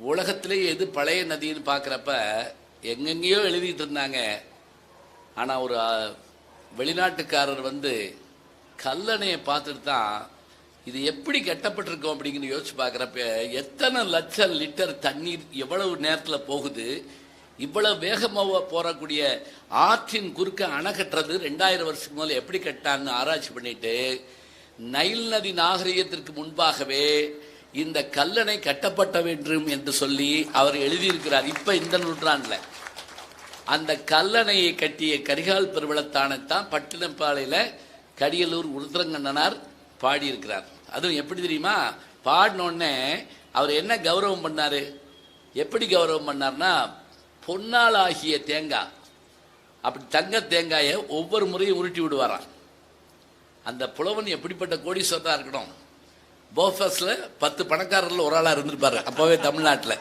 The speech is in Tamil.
உலகத்திலே எது பழைய நதின்னு பார்க்குறப்ப எங்கெங்கேயோ எழுதிட்டு இருந்தாங்க. ஆனால் ஒரு வெளிநாட்டுக்காரர் வந்து கல்லணையை பார்த்துட்டு தான் இது எப்படி கட்டப்பட்டிருக்கோம் அப்படிங்கிற யோசிச்சு பார்க்குறப்ப எத்தனை லட்சம் லிட்டர் தண்ணீர் எவ்வளவு நேரத்தில் போகுது, இவ்வளவு வேகமாக போகக்கூடிய ஆற்றின் குறுக்க அணை கட்டுறது 2000 வருஷத்துக்கு முதல்ல எப்படி கட்டான்னு ஆராய்ச்சி பண்ணிட்டு நைல் நதி நாகரிகத்திற்கு முன்பாகவே இந்த கல்லணை கட்டப்பட்ட வேண்டும் என்று சொல்லி அவர் எழுதியிருக்கிறார். இப்ப இந்த நூற்றாண்டுல அந்த கல்லணையை கட்டிய கரிகால் பெருவளத்தானைத்தான் பட்டினப்பாளையில கடியலூர் உருத்திரங்கண்ணனார் பாடியிருக்கிறார். அதுவும் எப்படி தெரியுமா? பாடினோடனே அவர் என்ன கௌரவம் பண்ணாரு, எப்படி கௌரவம் பண்ணார்னா, பொன்னால் ஆகிய தேங்காய், அப்படி தங்க தேங்காயை ஒவ்வொரு முறையும் உருட்டி விடுவாராம். அந்த புலவன் எப்படிப்பட்ட கோடீஸ்வரராக இருக்கணும், போஃபஸ்ல 10 பணக்காரர்கள் ஒரு ஆளாக இருந்திருப்பாரு அப்போவே தமிழ்நாட்டில்.